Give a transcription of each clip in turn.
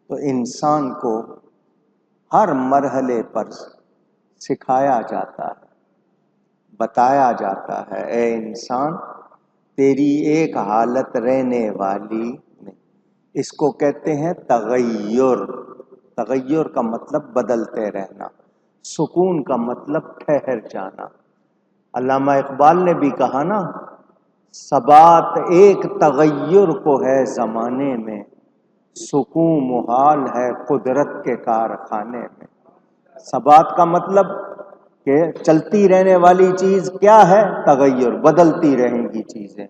تو انسان کو ہر مرحلے پر سکھایا جاتا ہے، بتایا جاتا ہے، اے انسان تیری ایک حالت رہنے والی نہیں۔ اس کو کہتے ہیں تغیر۔ تغیر کا مطلب بدلتے رہنا، سکون کا مطلب ٹھہر جانا۔ علامہ اقبال نے بھی کہا نا، ثبات ایک تغیر کو ہے زمانے میں، سکون محال ہے قدرت کے کارخانے میں۔ ثبات کا مطلب کہ چلتی رہنے والی چیز کیا ہے؟ تغیر، بدلتی رہیں گی چیزیں۔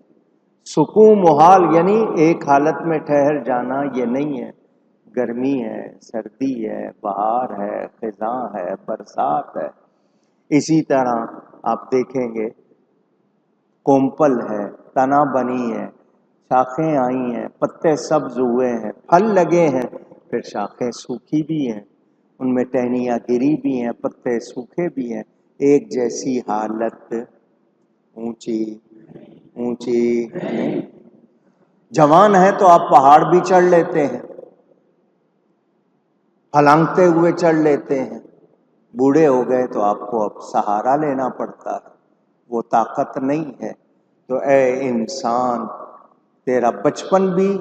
سکون محال یعنی ایک حالت میں ٹھہر جانا یہ نہیں ہے۔ گرمی ہے، سردی ہے، بہار ہے، خزاں ہے، برسات ہے۔ اسی طرح آپ دیکھیں گے کومپل ہے، تنا بنی ہے، شاخیں آئی ہیں، پتے سبز ہوئے ہیں، پھل لگے ہیں، پھر شاخیں سوکھی بھی ہیں، ان میں ٹہنیاں گری بھی ہیں، پتے سوکھے بھی ہیں۔ ایک جیسی حالت اونچی اونچی نہیں۔ جوان ہے تو آپ پہاڑ بھی چڑھ لیتے ہیں، پھلانگتے ہوئے چڑھ لیتے ہیں۔ بوڑھے ہو گئے تو آپ کو اب سہارا لینا پڑتا ہے، وہ طاقت نہیں ہے۔ تو اے انسان تیرا بچپن بھی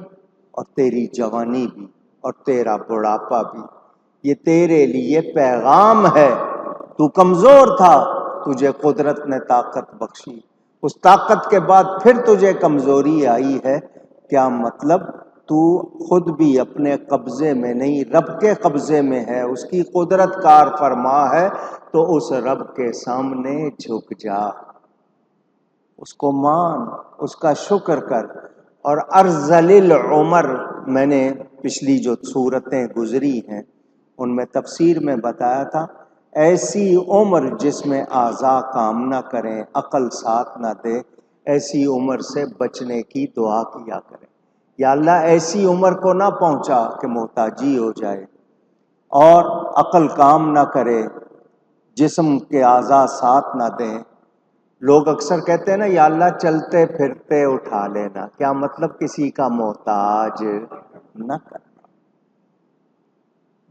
اور تیری جوانی بھی اور تیرا بڑھاپا بھی یہ تیرے لیے پیغام ہے۔ تو کمزور تھا، تجھے قدرت نے طاقت بخشی، اس طاقت کے بعد پھر تجھے کمزوری آئی ہے۔ کیا مطلب؟ تو خود بھی اپنے قبضے میں نہیں، رب کے قبضے میں ہے، اس کی قدرت کار فرما ہے۔ تو اس رب کے سامنے جھک جا، اس کو مان، اس کا شکر کر۔ اور ارذل العمر، میں نے پچھلی جو صورتیں گزری ہیں ان میں تفسیر میں بتایا تھا، ایسی عمر جس میں اعضاء کام نہ کریں، عقل ساتھ نہ دے، ایسی عمر سے بچنے کی دعا کیا کریں۔ یا اللہ ایسی عمر کو نہ پہنچا کہ محتاجی ہو جائے اور عقل کام نہ کرے، جسم کے اعضاء ساتھ نہ دیں۔ لوگ اکثر کہتے ہیں نا یا اللہ چلتے پھرتے اٹھا لینا، کیا مطلب؟ کسی کا محتاج نہ کرنا۔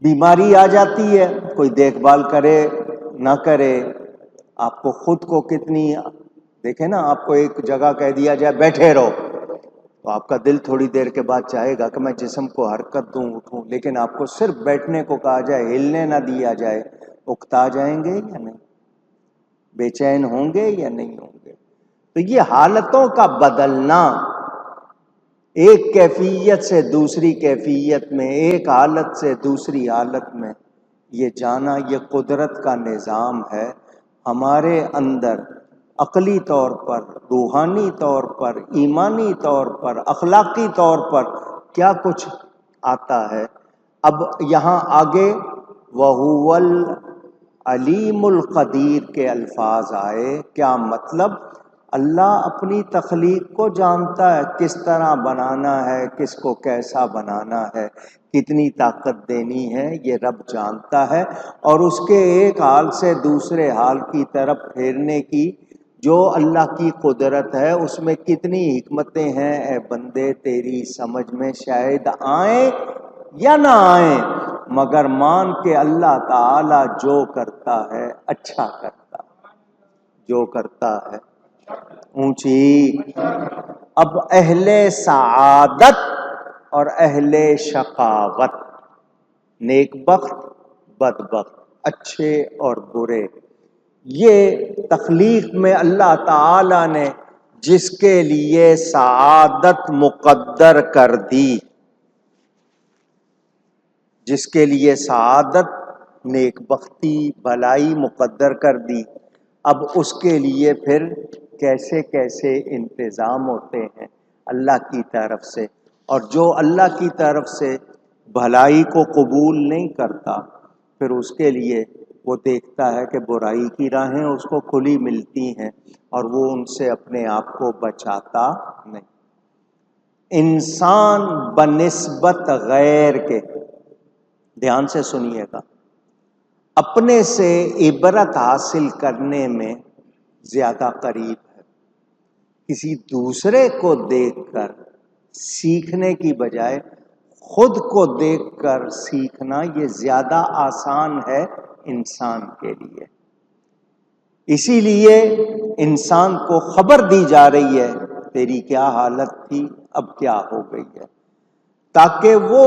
بیماری آ جاتی ہے، کوئی دیکھ بھال کرے نہ کرے، آپ کو خود کو کتنی، دیکھیں نا آپ کو ایک جگہ کہہ دیا جائے بیٹھے رہو تو آپ کا دل تھوڑی دیر کے بعد چاہے گا کہ میں جسم کو حرکت دوں، اٹھوں، لیکن آپ کو صرف بیٹھنے کو کہا جائے، ہلنے نہ دیا جائے، اکتا جائیں گے یا نہیں؟ بے چین ہوں گے یا نہیں ہوں گے؟ تو یہ حالتوں کا بدلنا، ایک کیفیت سے دوسری کیفیت میں، ایک حالت سے دوسری حالت میں یہ جانا، یہ قدرت کا نظام ہے۔ ہمارے اندر عقلی طور پر، روحانی طور پر، ایمانی طور پر، اخلاقی طور پر کیا کچھ آتا ہے۔ اب یہاں آگے وَهُوَ الْعَلِيمُ الْقَدِيرُ کے الفاظ آئے، کیا مطلب؟ اللہ اپنی تخلیق کو جانتا ہے، کس طرح بنانا ہے، کس کو کیسا بنانا ہے، کتنی طاقت دینی ہے، یہ رب جانتا ہے۔ اور اس کے ایک حال سے دوسرے حال کی طرف پھیرنے کی جو اللہ کی قدرت ہے، اس میں کتنی حکمتیں ہیں اے بندے، تیری سمجھ میں شاید آئیں یا نہ آئیں، مگر مان کے اللہ تعالی جو کرتا ہے اچھا کرتا ہے، جو کرتا ہے اونچی۔ اب اہل سعادت اور اہل شقاوت، نیک بخت، بدبخت، اچھے اور برے، یہ تخلیق میں اللہ تعالی نے جس کے لیے سعادت مقدر کر دی، جس کے لیے سعادت، نیک بختی، بھلائی مقدر کر دی، اب اس کے لیے پھر کیسے کیسے انتظام ہوتے ہیں اللہ کی طرف سے۔ اور جو اللہ کی طرف سے بھلائی کو قبول نہیں کرتا، پھر اس کے لیے وہ دیکھتا ہے کہ برائی کی راہیں اس کو کھلی ملتی ہیں اور وہ ان سے اپنے آپ کو بچاتا نہیں۔ انسان بنسبت غیر کے، دھیان سے سنیے گا، اپنے سے عبرت حاصل کرنے میں زیادہ قریب ہے۔ کسی دوسرے کو دیکھ کر سیکھنے کی بجائے خود کو دیکھ کر سیکھنا یہ زیادہ آسان ہے انسان کے لیے. اسی لیے انسان کو خبر دی جا رہی ہے تیری کیا حالت تھی اب کیا ہو گئی ہے، تاکہ وہ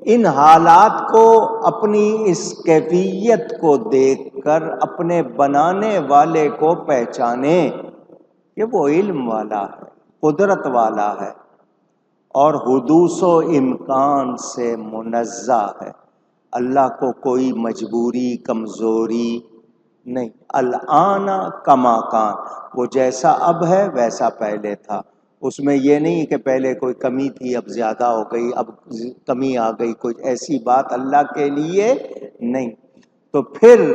ان حالات کو، اپنی اس کیفیت کو دیکھ کر اپنے بنانے والے کو پہچانے کہ وہ علم والا ہے، قدرت والا ہے اور حدوث و امکان سے منزہ ہے. اللہ کو کوئی مجبوری، کمزوری نہیں. الآن کما کان، وہ جیسا اب ہے ویسا پہلے تھا. اس میں یہ نہیں کہ پہلے کوئی کمی تھی اب زیادہ ہو گئی، اب کمی آ گئی، کوئی ایسی بات اللہ کے لیے نہیں. تو پھر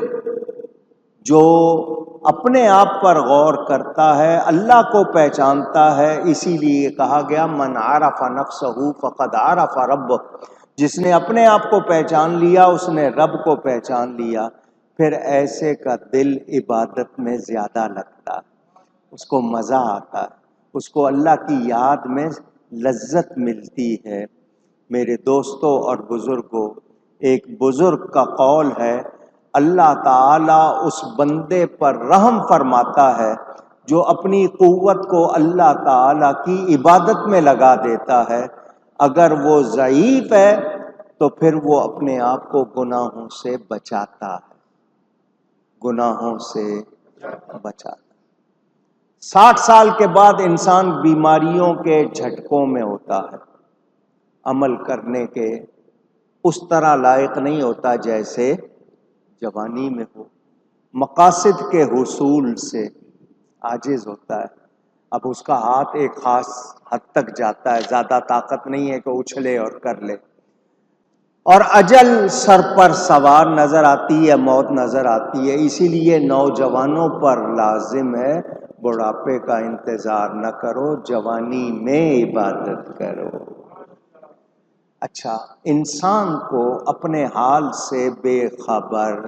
جو اپنے آپ پر غور کرتا ہے اللہ کو پہچانتا ہے، اسی لیے کہا گیا من عرف نفسہ فقد عرف ربہ، جس نے اپنے آپ کو پہچان لیا اس نے رب کو پہچان لیا. پھر ایسے کا دل عبادت میں زیادہ لگتا، اس کو مزہ آتا، اس کو اللہ کی یاد میں لذت ملتی ہے. میرے دوستوں اور بزرگوں، ایک بزرگ کا قول ہے، اللہ تعالیٰ اس بندے پر رحم فرماتا ہے جو اپنی قوت کو اللہ تعالیٰ کی عبادت میں لگا دیتا ہے. اگر وہ ضعیف ہے تو پھر وہ اپنے آپ کو گناہوں سے بچاتا ہے، گناہوں سے بچاتا. 60 سال کے بعد انسان بیماریوں کے جھٹکوں میں ہوتا ہے، عمل کرنے کے اس طرح لائق نہیں ہوتا جیسے جوانی میں ہو، مقاصد کے حصول سے عاجز ہوتا ہے. اب اس کا ہاتھ ایک خاص حد تک جاتا ہے، زیادہ طاقت نہیں ہے کہ اچھلے اور کر لے. اور اجل سر پر سوار نظر آتی ہے، موت نظر آتی ہے. اسی لیے نوجوانوں پر لازم ہے بڑھاپے کا انتظار نہ کرو، جوانی میں عبادت کرو. اچھا، انسان کو اپنے حال سے بے خبر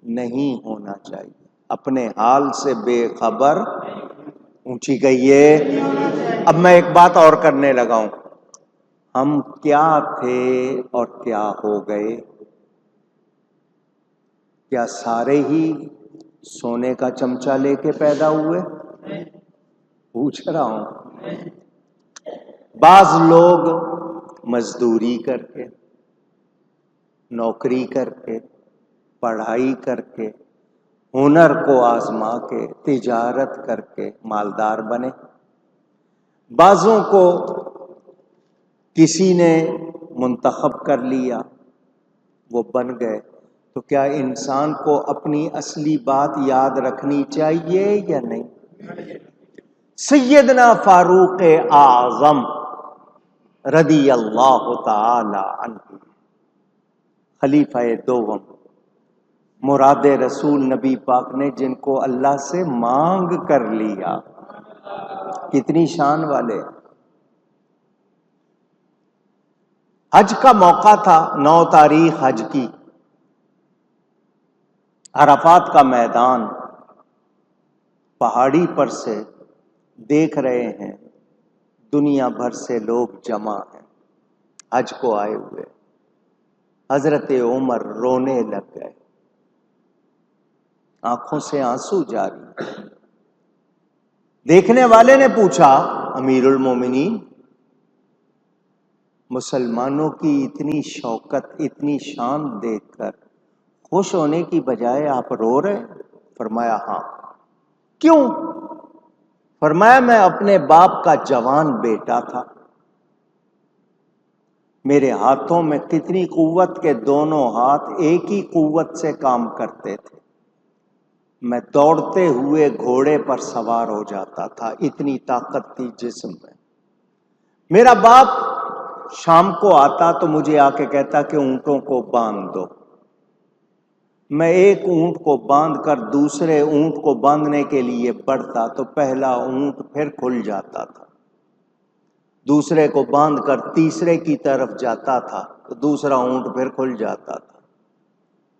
نہیں ہونا چاہیے، اپنے حال سے بے خبر، اونچی کہیے. اب میں ایک بات اور کرنے لگا ہوں، ہم کیا تھے اور کیا ہو گئے؟ کیا سارے ہی سونے کا چمچہ لے کے پیدا ہوئے؟ پوچھ رہا ہوں. بعض لوگ مزدوری کر کے، نوکری کر کے، پڑھائی کر کے، ہنر کو آزما کے، تجارت کر کے مالدار بنے. بعضوں کو کسی نے منتخب کر لیا، وہ بن گئے. تو کیا انسان کو اپنی اصلی بات یاد رکھنی چاہیے یا نہیں؟ سیدنا فاروق اعظم رضی اللہ تعالی عنہ، خلیفہ دوم، مراد رسول نبی پاک نے جن کو اللہ سے مانگ کر لیا، کتنی شان والے. حج کا موقع تھا، 9 تاریخ حج کی، عرفات کا میدان، پہاڑی پر سے دیکھ رہے ہیں دنیا بھر سے لوگ جمع ہیں حج کو آئے ہوئے. حضرت عمر رونے لگ گئے، آنکھوں سے آنسو جاری. دیکھنے والے نے پوچھا امیر المومنین، مسلمانوں کی اتنی شوکت، اتنی شان دیکھ کر خوش ہونے کی بجائے آپ رو رہے؟ فرمایا ہاں. کیوں؟ فرمایا میں اپنے باپ کا جوان بیٹا تھا، میرے ہاتھوں میں کتنی قوت کے دونوں ہاتھ ایک ہی قوت سے کام کرتے تھے. میں دوڑتے ہوئے گھوڑے پر سوار ہو جاتا تھا، اتنی طاقت تھی جسم میں. میرا باپ شام کو آتا تو مجھے آ کے کہتا کہ اونٹوں کو باندھ دو. میں ایک اونٹ کو باندھ کر دوسرے اونٹ کو باندھنے کے لیے بڑھتا تو پہلا اونٹ پھر کھل جاتا تھا، دوسرے کو باندھ کر تیسرے کی طرف جاتا تھا تو دوسرا اونٹ پھر کھل جاتا تھا.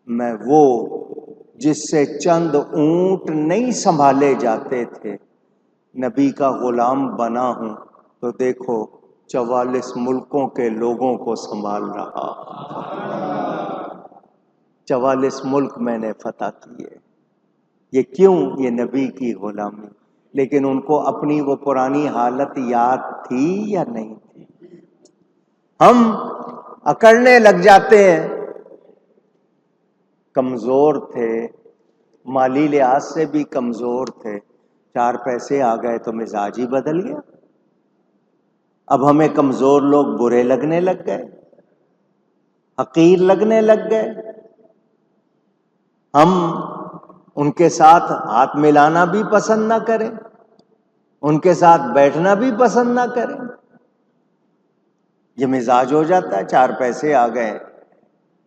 میں وہ جس سے چند اونٹ نہیں سنبھالے جاتے تھے، نبی کا غلام بنا ہوں تو دیکھو 44 ملکوں کے لوگوں کو سنبھال رہا، 44 ملک میں نے فتح کیے۔ یہ کیوں؟ یہ نبی کی غلامی۔ لیکن ان کو اپنی وہ پرانی حالت یاد تھی یا نہیں تھی؟ ہم اکڑنے لگ جاتے ہیں۔ کمزور تھے، مالی لحاظ سے بھی کمزور تھے، 4 پیسے آ گئے تو مزاج ہی بدل گیا۔ اب ہمیں کمزور لوگ برے لگنے لگ گئے، حقیر لگنے لگ گئے۔ ہم ان کے ساتھ ہاتھ ملانا بھی پسند نہ کریں، ان کے ساتھ بیٹھنا بھی پسند نہ کریں۔ یہ مزاج ہو جاتا ہے، 4 پیسے آ گئے،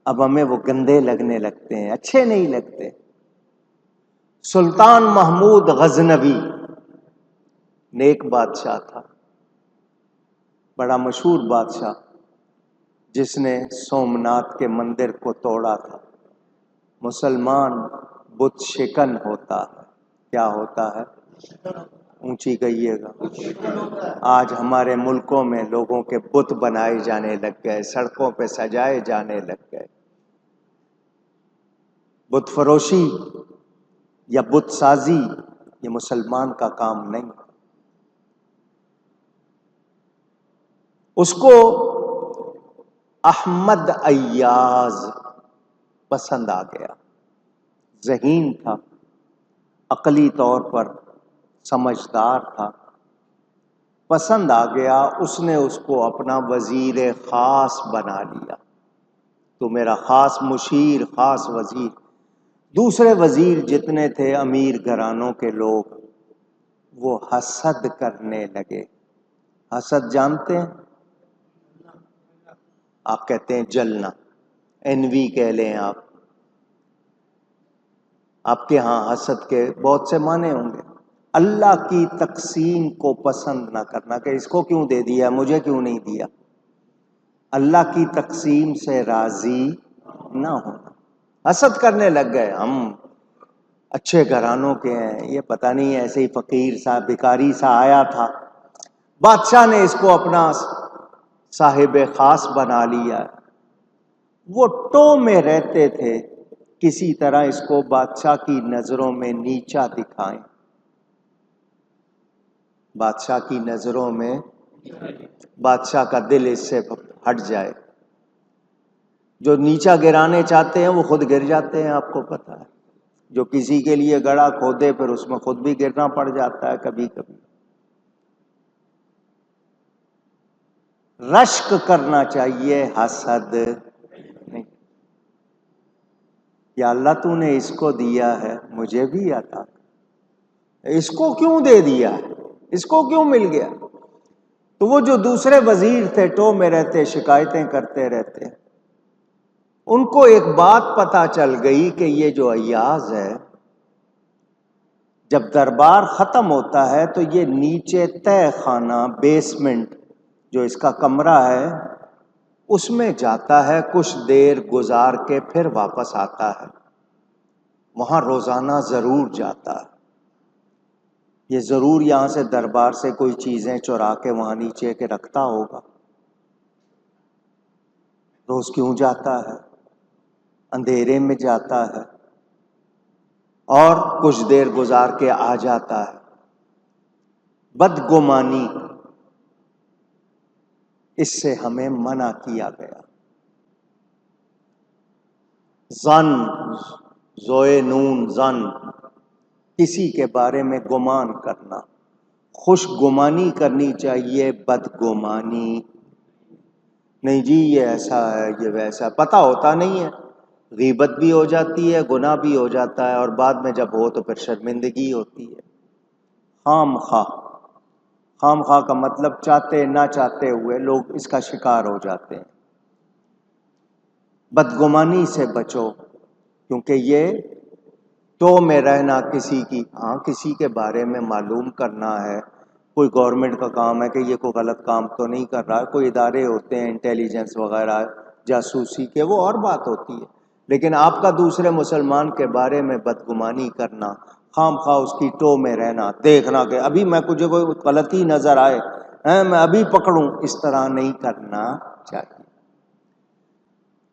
اب ہمیں وہ گندے لگنے لگتے ہیں، اچھے نہیں لگتے۔ سلطان محمود غزنوی نیک بادشاہ تھا، بڑا مشہور بادشاہ، جس نے سومناتھ کے مندر کو توڑا تھا۔ مسلمان بت شکن ہوتا ہے۔ کیا ہوتا ہے؟ اونچی کہیے گا۔ آج ہمارے ملکوں میں لوگوں کے بت بنائے جانے لگ گئے، سڑکوں پہ سجائے جانے لگ گئے۔ بت فروشی یا بت سازی یہ مسلمان کا کام نہیں۔ اس کو احمد ایاز پسند آ گیا، ذہین تھا، عقلی طور پر سمجھدار تھا، پسند آ گیا۔ اس نے اس کو اپنا وزیر خاص بنا لیا۔ تو میرا خاص مشیر، خاص وزیر۔ دوسرے وزیر جتنے تھے امیر گھرانوں کے لوگ، وہ حسد کرنے لگے۔ حسد جانتے ہیں؟ آپ کہتے ہیں جلنا، انوی کہہ لیں آپ۔ آپ کے ہاں حسد کے بہت سے معنی ہوں گے۔ اللہ کی تقسیم کو پسند نہ کرنا کہ اس کو کیوں دے دیا، مجھے کیوں نہیں دیا۔ اللہ کی تقسیم سے راضی نہ ہونا۔ حسد کرنے لگ گئے، ہم اچھے گھرانوں کے ہیں، یہ پتہ نہیں ایسے ہی فقیر سا بھکاری سا آیا تھا۔ بادشاہ نے اس کو اپنا صاحب خاص بنا لیا۔ وہ ٹو میں رہتے تھے، کسی طرح اس کو بادشاہ کی نظروں میں نیچا دکھائیں، بادشاہ کی نظروں میں بادشاہ کا دل اس سے ہٹ جائے۔ جو نیچا گرانے چاہتے ہیں وہ خود گر جاتے ہیں، آپ کو پتہ ہے۔ جو کسی کے لیے گڑھا کھودے پھر اس میں خود بھی گرنا پڑ جاتا ہے کبھی کبھی۔ رشک کرنا چاہیے، حسد نہیں۔ یا اللہ تو نے اس کو دیا ہے، مجھے بھی عطا کر۔ اس کو کیوں دے دیا، اس کو کیوں مل گیا؟ تو وہ جو دوسرے وزیر تھے ٹو میں رہتے، شکایتیں کرتے رہتے، ان کو ایک بات پتہ چل گئی کہ یہ جو ایاز ہے، جب دربار ختم ہوتا ہے تو یہ نیچے تہ خانہ، بیسمنٹ جو اس کا کمرہ ہے، اس میں جاتا ہے، کچھ دیر گزار کے پھر واپس آتا ہے۔ وہاں روزانہ ضرور جاتا ہے۔ یہ ضرور یہاں سے دربار سے کوئی چیزیں چرا کے وہاں نیچے کے رکھتا ہوگا۔ روز کیوں جاتا ہے؟ اندھیرے میں جاتا ہے اور کچھ دیر گزار کے آ جاتا ہے۔ بدگمانی، اس سے ہمیں منع کیا گیا۔ ظن، زوئے نون ظن، کسی کے بارے میں گمان کرنا، خوش گمانی کرنی چاہیے، بدگمانی نہیں۔ جی یہ ایسا ہے، یہ ویسا، پتہ ہوتا نہیں ہے، غیبت بھی ہو جاتی ہے، گناہ بھی ہو جاتا ہے، اور بعد میں جب ہو تو پھر شرمندگی ہوتی ہے۔ خام خواہ، خام خواہ کا مطلب چاہتے نہ چاہتے ہوئے لوگ اس کا شکار ہو جاتے ہیں۔ بدگمانی سے بچو، کیونکہ یہ تو میں رہنا کسی کی، ہاں کسی کے بارے میں معلوم کرنا ہے، کوئی گورنمنٹ کا کام ہے کہ یہ کوئی غلط کام تو نہیں کر رہا، کوئی ادارے ہوتے ہیں انٹیلیجنس وغیرہ جاسوسی کے، وہ اور بات ہوتی ہے۔ لیکن آپ کا دوسرے مسلمان کے بارے میں بدگمانی کرنا، خام خواہ اس کی ٹو میں رہنا، دیکھنا کہ ابھی میں کچھ کوئی غلطی نظر آئے میں ابھی پکڑوں، اس طرح نہیں کرنا چاہیے۔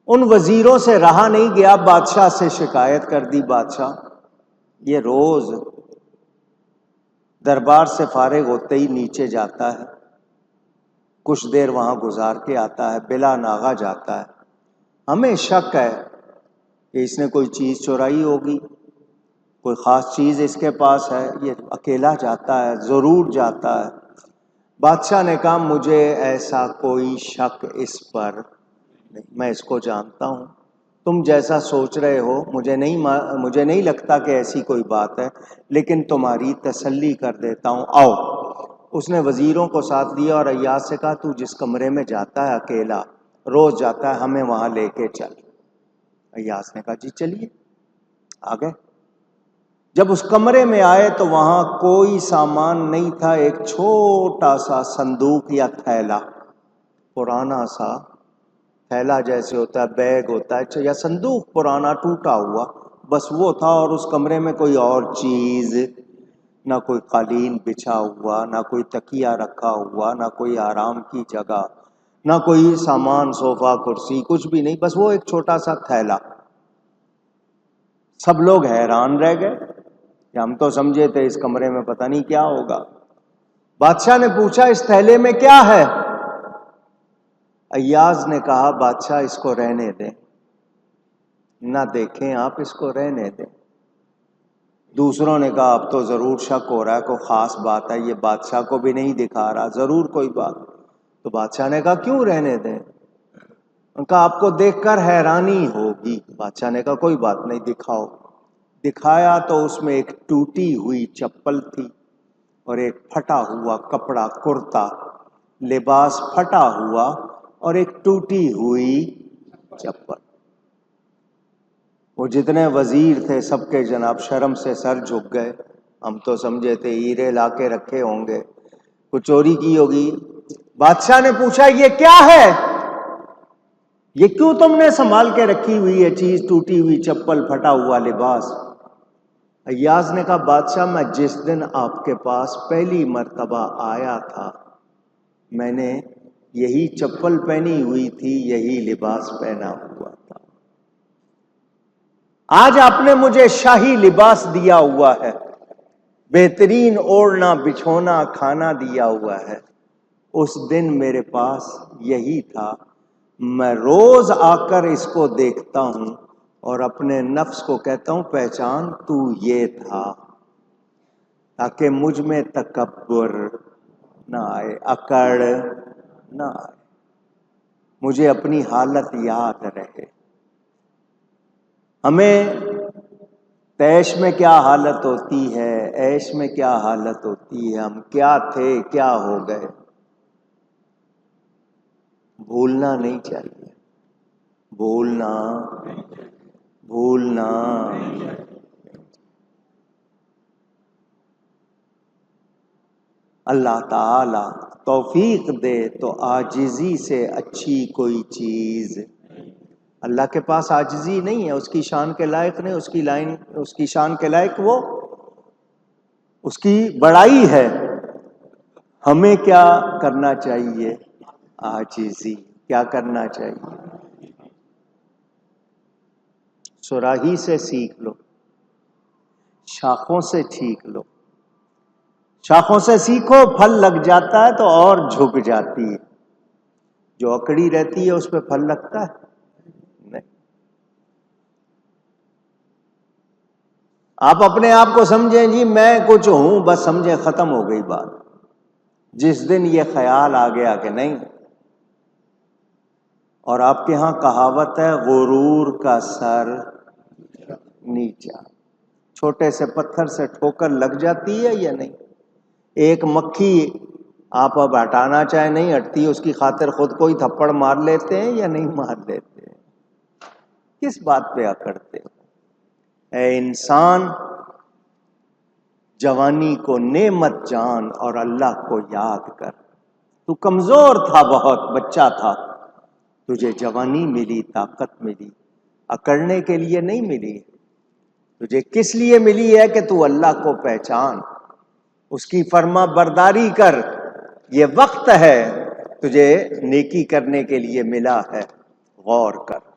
ان وزیروں سے رہا نہیں گیا، بادشاہ سے شکایت کر دی، بادشاہ یہ روز دربار سے فارغ ہوتے ہی نیچے جاتا ہے، کچھ دیر وہاں گزار کے آتا ہے، بلا ناغہ جاتا ہے، ہمیں شک ہے کہ اس نے کوئی چیز چورائی ہوگی، کوئی خاص چیز اس کے پاس ہے، یہ اکیلا جاتا ہے، ضرور جاتا ہے۔ بادشاہ نے کہا مجھے ایسا کوئی شک اس پر نہیں، میں اس کو جانتا ہوں، تم جیسا سوچ رہے ہو مجھے نہیں لگتا کہ ایسی کوئی بات ہے، لیکن تمہاری تسلی کر دیتا ہوں، آؤ۔ اس نے وزیروں کو ساتھ لیا اور ایاز سے کہا تو جس کمرے میں جاتا ہے اکیلا، روز جاتا ہے، ہمیں وہاں لے کے چل۔ ایاز نے کہا جی چلیے، آ گئے۔ جب اس کمرے میں آئے تو وہاں کوئی سامان نہیں تھا، ایک چھوٹا سا صندوق یا تھیلا، پرانا سا تھیلا جیسے ہوتا ہے، بیگ ہوتا ہے یا صندوق پرانا ٹوٹا ہوا، بس وہ تھا۔ اور اس کمرے میں کوئی اور چیز، نہ کوئی قالین بچھا ہوا، نہ کوئی تکیہ رکھا ہوا، نہ کوئی آرام کی جگہ، نہ کوئی سامان، صوفہ کرسی، کچھ بھی نہیں، بس وہ ایک چھوٹا سا تھیلا۔ سب لوگ حیران رہ گئے کہ ہم تو سمجھے تھے اس کمرے میں پتہ نہیں کیا ہوگا۔ بادشاہ نے پوچھا اس تھیلے میں کیا ہے؟ ایاز نے کہا بادشاہ اس کو رہنے دیں، نہ دیکھیں آپ، اس کو رہنے دیں۔ دوسروں نے کہا اب تو ضرور شک ہو رہا ہے، کوئی خاص بات ہے، یہ بادشاہ کو بھی نہیں دکھا رہا، ضرور کوئی بات۔ تو بادشاہ نے کہا کیوں رہنے دیں؟ ان کا آپ کو دیکھ کر حیرانی ہوگی۔ بادشاہ نے کہا کوئی بات نہیں، دکھاؤ۔ دکھایا تو اس میں ایک ٹوٹی ہوئی چپل تھی اور ایک پھٹا ہوا کپڑا، کرتا، لباس پھٹا ہوا اور ایک ٹوٹی ہوئی چپل۔ وہ جتنے وزیر تھے سب کے جناب شرم سے سر جھک گئے، ہم تو سمجھے تھے ہیرے لا کے رکھے ہوں گے، کچھ چوری کی ہوگی۔ بادشاہ نے پوچھا یہ کیا ہے؟ یہ کیوں تم نے سنبھال کے رکھی ہوئی ہے چیز، ٹوٹی ہوئی چپل، پھٹا ہوا لباس؟ ایاز نے کہا بادشاہ میں جس دن آپ کے پاس پہلی مرتبہ آیا تھا میں نے یہی چپل پہنی ہوئی تھی، یہی لباس پہنا ہوا تھا، آج آپ نے مجھے شاہی لباس دیا ہوا ہے، بہترین اوڑھنا بچھونا کھانا دیا ہوا ہے، اس دن میرے پاس یہی تھا، میں روز آ کر اس کو دیکھتا ہوں اور اپنے نفس کو کہتا ہوں پہچان تو یہ تھا، تاکہ مجھ میں تکبر نہ آئے، اکڑ نہ آئے، مجھے اپنی حالت یاد رہے۔ ہمیں تیش میں کیا حالت ہوتی ہے، عیش میں کیا حالت ہوتی ہے، ہم کیا تھے کیا ہو گئے، بھولنا نہیں چاہیے، بھولنا۔ اللہ تعالی توفیق دے تو عاجزی سے اچھی کوئی چیز، اللہ کے پاس عاجزی نہیں ہے، اس کی شان کے لائق نہیں، اس کی شان کے لائق وہ اس کی بڑائی ہے۔ ہمیں کیا کرنا چاہیے؟ عاجزی۔ کیا کرنا چاہیے؟ صراحی سے سیکھ لو، شاخوں سے سیکھ لو، شاخوں سے سیکھو، پھل لگ جاتا ہے تو اور جھک جاتی ہے، جو اکڑی رہتی ہے اس پہ پھل لگتا ہے نہیں۔ آپ اپنے آپ کو سمجھیں جی میں کچھ ہوں، بس سمجھیں ختم ہو گئی بات۔ جس دن یہ خیال آ گیا کہ نہیں، اور آپ کے ہاں کہاوت ہے غرور کا سر نیچا، چھوٹے سے پتھر سے ٹھوکر لگ جاتی ہے یا نہیں؟ ایک مکھی آپ اب ہٹانا چاہے نہیں ہٹتی، اس کی خاطر خود کو ہی تھپڑ مار لیتے ہیں یا نہیں مار لیتے ہیں؟ کس بات پہ اکڑتے ہو؟ اے انسان، جوانی کو نعمت جان اور اللہ کو یاد کر۔ تو کمزور تھا، بہت بچہ تھا، تجھے جوانی ملی، طاقت ملی، اکڑنے کے لیے نہیں ملی، تجھے کس لیے ملی ہے کہ تو اللہ کو پہچان، اس کی فرما برداری کر، یہ وقت ہے تجھے نیکی کرنے کے لیے ملا ہے، غور کر۔